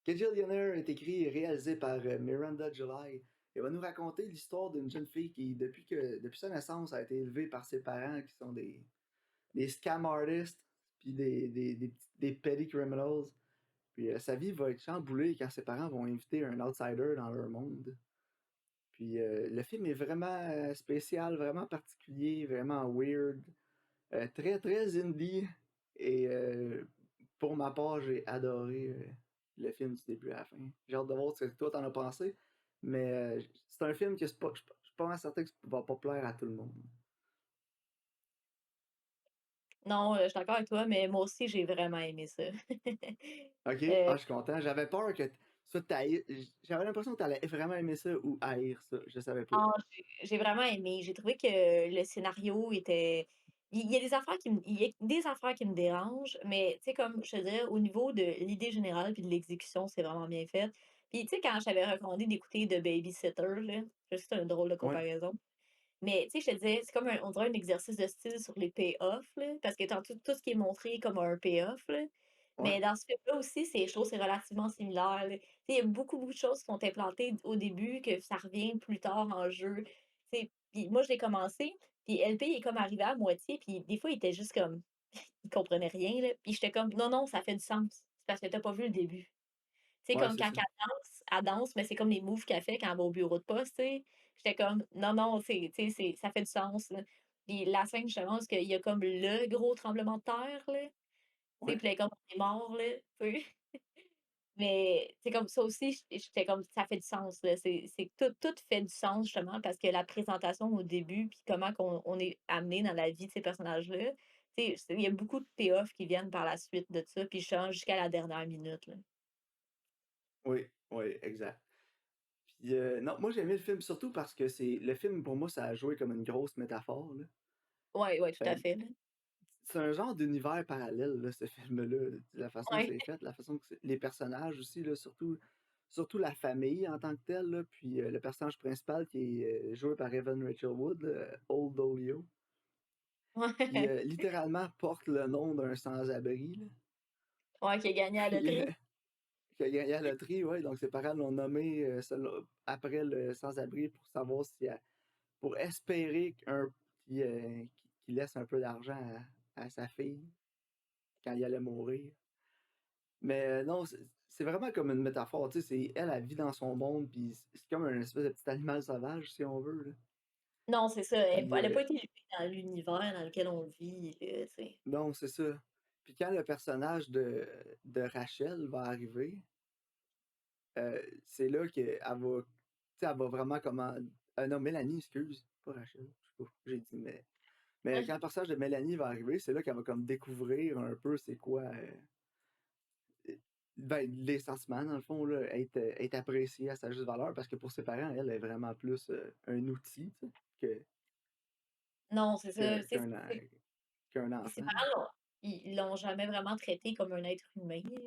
Kajillionaire est écrit et réalisé par Miranda July. Elle va nous raconter l'histoire d'une jeune fille qui, depuis sa naissance, a été élevée par ses parents qui sont des scam artists, puis des petty criminals. Puis sa vie va être chamboulée quand ses parents vont inviter un outsider dans leur monde. Puis le film est vraiment spécial, vraiment particulier, vraiment weird, très très indie. Et pour ma part, j'ai adoré le film du début à la fin. J'ai hâte de voir ce que toi t'en as pensé. Mais c'est un film que je suis pas mal certain que ça va pas plaire à tout le monde. Non, je suis d'accord avec toi, mais moi aussi, j'ai vraiment aimé ça. Ok, Euh, ah, je suis content. J'avais peur que soit j'avais l'impression que t'allais vraiment aimer ça ou haïr ça. Je savais pas. non, j'ai vraiment aimé. J'ai trouvé que le scénario était il y a des affaires il y a des affaires qui me dérangent, mais tu sais, comme je te dirais, au niveau de l'idée générale puis de l'exécution, c'est vraiment bien fait. Puis tu sais, quand je t'avais recommandé d'écouter The Babysitter, là, je sais que c'est une drôle de Ouais, comparaison. Mais tu sais, je te disais, c'est comme on dirait un exercice de style sur les payoffs, là, parce que tantôt, tout ce qui est montré comme un payoff, là. ouais, Mais dans ce film-là aussi, c'est relativement similaire, là. Tu sais, il y a beaucoup, beaucoup de choses qui sont implantées au début que ça revient plus tard en jeu. Tu sais, puis moi, je l'ai commencé, puis LP il est comme arrivé à moitié, puis des fois, il était juste comme, il comprenait rien, là. Puis j'étais comme, non, non, ça fait du sens. C'est parce que t'as pas vu le début. Tu sais, ouais, comme c'est quand ça. elle danse, mais c'est comme les moves qu'elle fait quand elle va au bureau de poste, tu sais. J'étais comme: «Non, non, c'est tu sais, ça fait du sens, là». Puis la scène justement où qu'il y a comme le gros tremblement de terre, là, tu sais, Ouais, puis là, comme: «On est mort», là, tu sais. Mais c'est comme ça aussi, j'étais comme: «Ça fait du sens, là». C'est tout fait du sens justement parce que la présentation au début, puis comment qu'on est amené dans la vie de ces personnages-là, tu sais, il y a beaucoup de payoff qui viennent par la suite de ça, puis justement jusqu'à la dernière minute, là. oui, oui, exact. Puis non, moi j'ai aimé le film surtout parce que c'est le film pour moi ça a joué comme une grosse métaphore là. Ouais, ouais, tout à Euh, fait, là. c'est un genre d'univers parallèle là, ce film-là, la façon que Ouais. c'est fait, la façon que les personnages aussi là, surtout la famille en tant que telle là, puis le personnage principal qui est joué par Evan Rachel Wood, là, Old Dolio, qui Ouais. littéralement porte le nom d'un sans-abri là. Ouais, qui a gagné à la Puis loterie. qui a gagné à la loterie, ouais, donc ses parents l'ont nommé après le sans-abri pour savoir si pour espérer qu'il laisse un peu d'argent à sa fille quand il allait mourir. Mais non, c'est vraiment comme une métaphore, tu sais, elle vit dans son monde, puis c'est comme un espèce de petit animal sauvage, si on veut, là. Non, c'est ça, Puis elle a pas été élevée dans l'univers dans lequel on vit, tu sais. non, c'est ça. Puis quand le personnage de Rachel va arriver, c'est là qu'elle va, tu sais, elle va vraiment comment... non, Mélanie, excuse, pas Rachel, je sais pas pourquoi j'ai dit, mais quand le personnage de Mélanie va arriver, c'est là qu'elle va comme découvrir un peu c'est quoi ben, les sentiments, dans le fond, là, être appréciée à sa juste valeur, parce que pour ses parents, elle est vraiment plus un outil, tu sais, Non, c'est ça, tu sais, qu'un qu'un ses enfant. parents ils l'ont jamais vraiment traitée comme un être humain, là.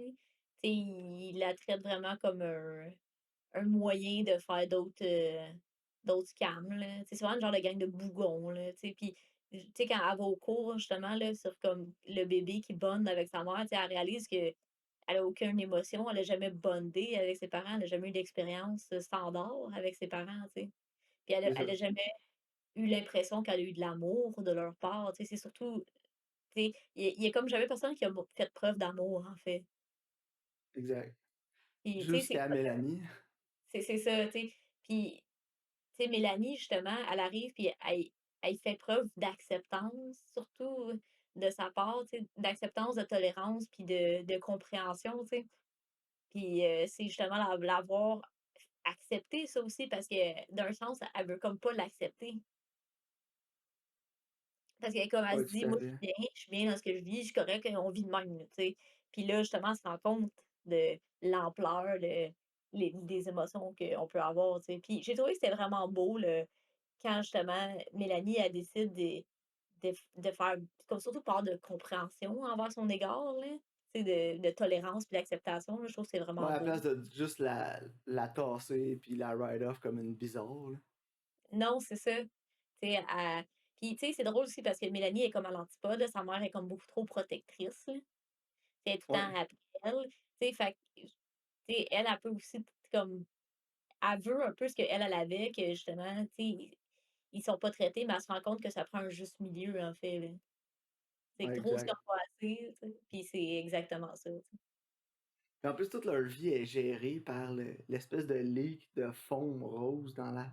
Tu sais, ils la traitent vraiment comme un moyen de faire d'autres scams, là. C'est souvent le genre de gang de bougons, là, tu sais, puis, tu sais, quand elle va au cours, justement, là, sur comme le bébé qui bond avec sa mère, tu sais, elle réalise que elle a aucune émotion, elle a jamais bondé avec ses parents, elle a jamais eu d'expérience, standard avec ses parents, tu sais. Puis C'est elle ça, a jamais eu l'impression qu'elle a eu de l'amour de leur part, tu sais, c'est surtout tu sais, il y a comme jamais personne qui a fait preuve d'amour, en fait. exact. Puis, tu sais, Jusqu'à Mélanie. c'est ça, tu sais. Puis, tu sais, Mélanie, justement, elle arrive puis elle fait preuve d'acceptance, surtout de sa part, tu sais, d'acceptance, de tolérance puis de compréhension, tu sais. Puis, c'est justement l'avoir accepté ça aussi parce que d'un sens, elle veut comme pas l'accepter. Parce qu'elle est comme elle Oui, se dit: tout à «Moi, fait. je suis bien dans ce que je vis, je suis correcte, on vit de même», là, tu sais? Puis là, justement, elle se rend compte de l'ampleur des émotions qu'on peut avoir, tu sais? Puis j'ai trouvé que c'était vraiment beau, quand justement Mélanie, elle décide de faire comme surtout part de compréhension envers son égard, là, tu sais, de tolérance puis d'acceptation, là, je trouve que c'est Ouais, vraiment à la beau. place de juste la tasser puis la ride off comme une bizarre, là. Non, c'est ça. Tu sais, elle puis tu sais, c'est drôle aussi parce que Mélanie est comme à l'antipode, là, sa mère est comme beaucoup trop protectrice, là. Elle est tout le Ouais, temps après elle. Tu sais, fait que, tu sais, elle peut aussi comme elle veut un peu ce qu'elle, elle avait, que justement, tu sais, ils sont pas traités, mais elle se rend compte que ça prend un juste milieu, en fait, là. C'est ouais, trop, c'est exact. comme pas assez, tu sais, puis c'est exactement ça, tu sais. Puis en plus, toute leur vie est gérée par l'espèce de leak de fond rose dans la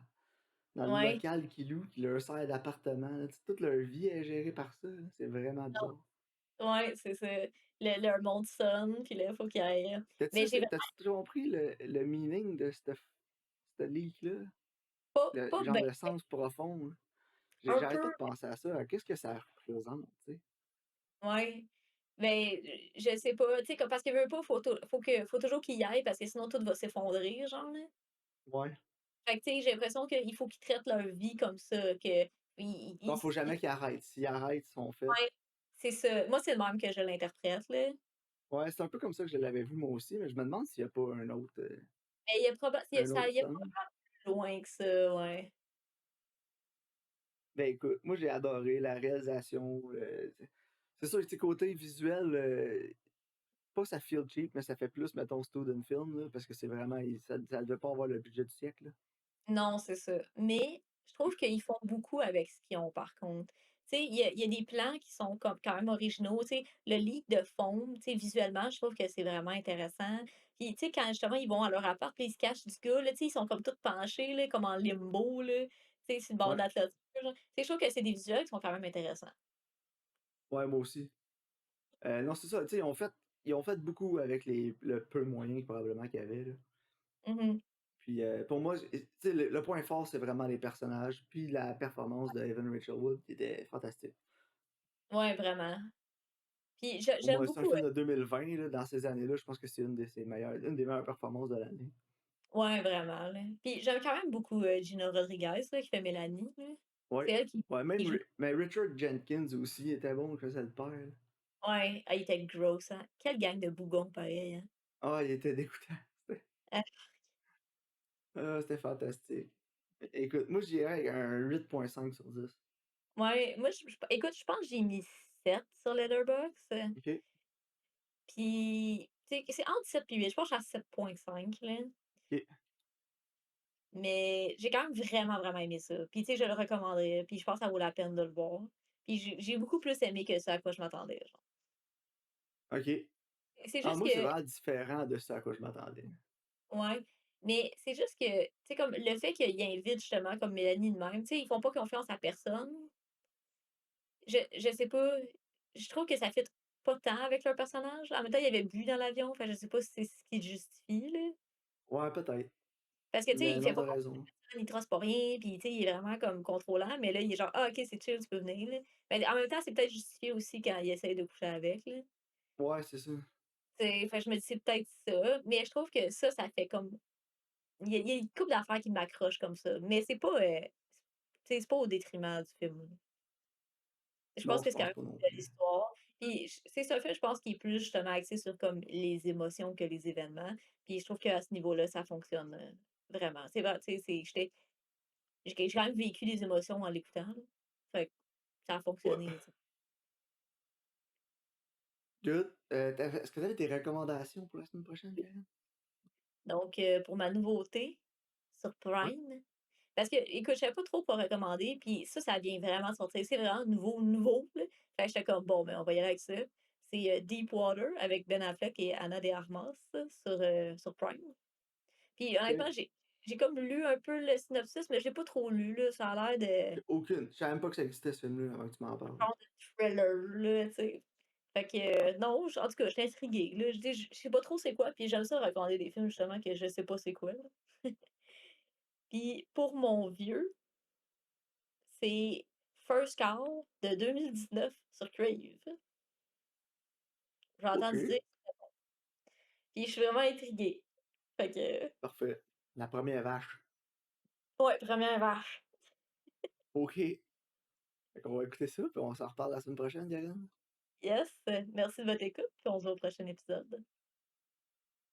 dans le Ouais, local qu'ils louent, qui leur sert d'appartement, là, tu sais, toute leur vie est gérée par ça, là, c'est vraiment bizarre. ouais, c'est ça. Leur monde sonne, puis là, il faut qu'ils aillent mais j'ai vraiment T'as-tu compris le meaning de ce leak-là? Le pas genre ben, le sens profond, là? un J'arrête pas peu, de penser à ça, qu'est-ce que ça représente, tu sais? ouais. Mais, je sais pas, tu sais, comme parce que veut pas, faut toujours qu'il y aille parce que sinon tout va s'effondrer, genre, là. Ouais. Fait que, tu sais, j'ai l'impression qu'il faut qu'ils traitent leur vie comme ça, que Bon, faut ils jamais qu'ils arrêtent. S'ils arrêtent, ils sont faits. ouais, c'est ça. Moi, c'est le même que je l'interprète, là. Ouais, c'est un peu comme ça que je l'avais vu moi aussi, mais je me demande s'il y a pas Mais un ça autre y a sens. probablement plus loin que ça, ouais. Ben, écoute, moi j'ai adoré la réalisation, c'est sûr, tu sais, côté visuel, pas ça feel cheap, mais ça fait plus, mettons, student film, là, parce que c'est vraiment ça devait pas avoir le budget du siècle, là. Non, c'est ça. Mais je trouve qu'ils font beaucoup avec ce qu'ils ont, par contre. Tu sais, il y a des plans qui sont comme quand même originaux, tu sais, le lit de fond, tu sais, visuellement, je trouve que c'est vraiment intéressant. Puis, tu sais, quand justement ils vont à leur appart, puis ils se cachent du gars, là, tu sais, ils sont comme tous penchés, là, comme en limbo, là, tu sais, sur le bord de Ouais, la clôture, genre. Tu sais, je trouve que c'est des visuels qui sont quand même intéressants. ouais, moi aussi. Non, c'est ça, tu sais, ils ont fait beaucoup avec le peu de moyens probablement qu'il y avait, là. Mmh. Puis, pour moi, tu sais, le point fort, c'est vraiment les personnages, puis la performance de Evan Rachel Wood qui était fantastique. Ouais, vraiment. Puis Pour j'aime moi, c'est un beaucoup, film de 2020, là, dans ces années-là, je pense que c'est une des meilleures performances de l'année. ouais, vraiment, là. Puis j'aime quand même beaucoup, Gina Rodriguez, là, qui fait Mélanie, là. C'est Ouais, elle ouais, qui joue mais Richard Jenkins aussi était bon, je faisait le père, là. ouais, ah, il était gross, hein. Quelle gang de bougons pareil, hein. Ah, il était dégoûtant. Ah, C'était fantastique. Écoute, moi, j'irais avec un 8,5 sur 10. ouais, moi, écoute, je pense que j'ai mis 7 sur Letterboxd, OK, puis, tu sais, c'est entre 7 et 8. Je pense que je suis à 7,5 là, OK, mais j'ai quand même vraiment, vraiment aimé ça. Puis, tu sais, je le recommanderais, puis je pense que ça vaut la peine de le voir. Puis j'ai beaucoup plus aimé que ce à quoi je m'attendais, genre. OK. C'est Ah, juste moi, c'est que vraiment différent de ce à quoi je m'attendais. ouais, mais c'est juste que, tu sais, comme le fait qu'ils invitent justement comme Mélanie de même, tu sais, ils font pas confiance à personne. Je sais pas, je trouve que ça fit pas tant avec leur personnage. En même temps, il y avait bu dans l'avion, enfin, je sais pas si c'est ce qui le justifie, là. Ouais, peut-être. Parce que, tu sais, Mais il non, fait pas t'as confiance raison. à personne, il trosse pas rien, puis, tu sais, il est vraiment comme contrôlant, mais là, il est genre: «Ah OK, c'est chill, tu peux venir, là». Mais en même temps, c'est peut-être justifié aussi quand il essaie de coucher avec, là. Ouais, c'est ça. Tu sais, fait que je me dis: «C'est peut-être ça», mais je trouve que ça fait comme il y a une couple d'affaires qui m'accrochent comme ça, mais c'est pas, tu sais, c'est pas au détriment du film, là. Je pense Non, que je c'est quand pense même pas non une belle plus. histoire. Puis c'est un film, je pense, qui est plus justement axé sur comme les émotions que les événements. Puis je trouve qu'à ce niveau-là, ça fonctionne, vraiment. C'est vrai, tu sais, j'ai quand même vécu des émotions en l'écoutant, là. Fait que ça a Ouais. fonctionné, tu sais. Good. Est-ce que tu avais des recommandations pour la semaine prochaine, Karen? Donc pour ma nouveauté sur Ouais. Prime parce que écoute, je savais pas trop quoi recommander, puis ça vient vraiment de sortir. C'est vraiment nouveau, nouveau, là. Fait que j'étais comme: «Bon, ben, on va y aller avec ça». C'est, Deepwater avec Ben Affleck et Ana de Armas sur Prime. Puis OK. honnêtement, j'ai comme lu un peu le synopsis, mais j'ai pas trop lu, là. Ça a l'air de J'ai aucune. Je savais même pas que ça existait ce film-là avant que tu m'en parles. genre de thriller, là, tu sais. Fait que, non, en tout cas, j'étais intriguée, là. Je dis: «Je sais pas trop c'est quoi», puis j'aime ça recommander des films justement que je sais pas c'est quoi, là. Puis pour mon vieux, c'est First Cow de 2019 sur Crave. J'ai entendu OK, dire puis je suis vraiment intriguée. Fait que parfait. La première vache. ouais, première vache. OK. Fait qu'on va écouter ça, puis on s'en reparle la semaine prochaine, Karen. Yes, merci de votre écoute, puis on se voit au prochain épisode.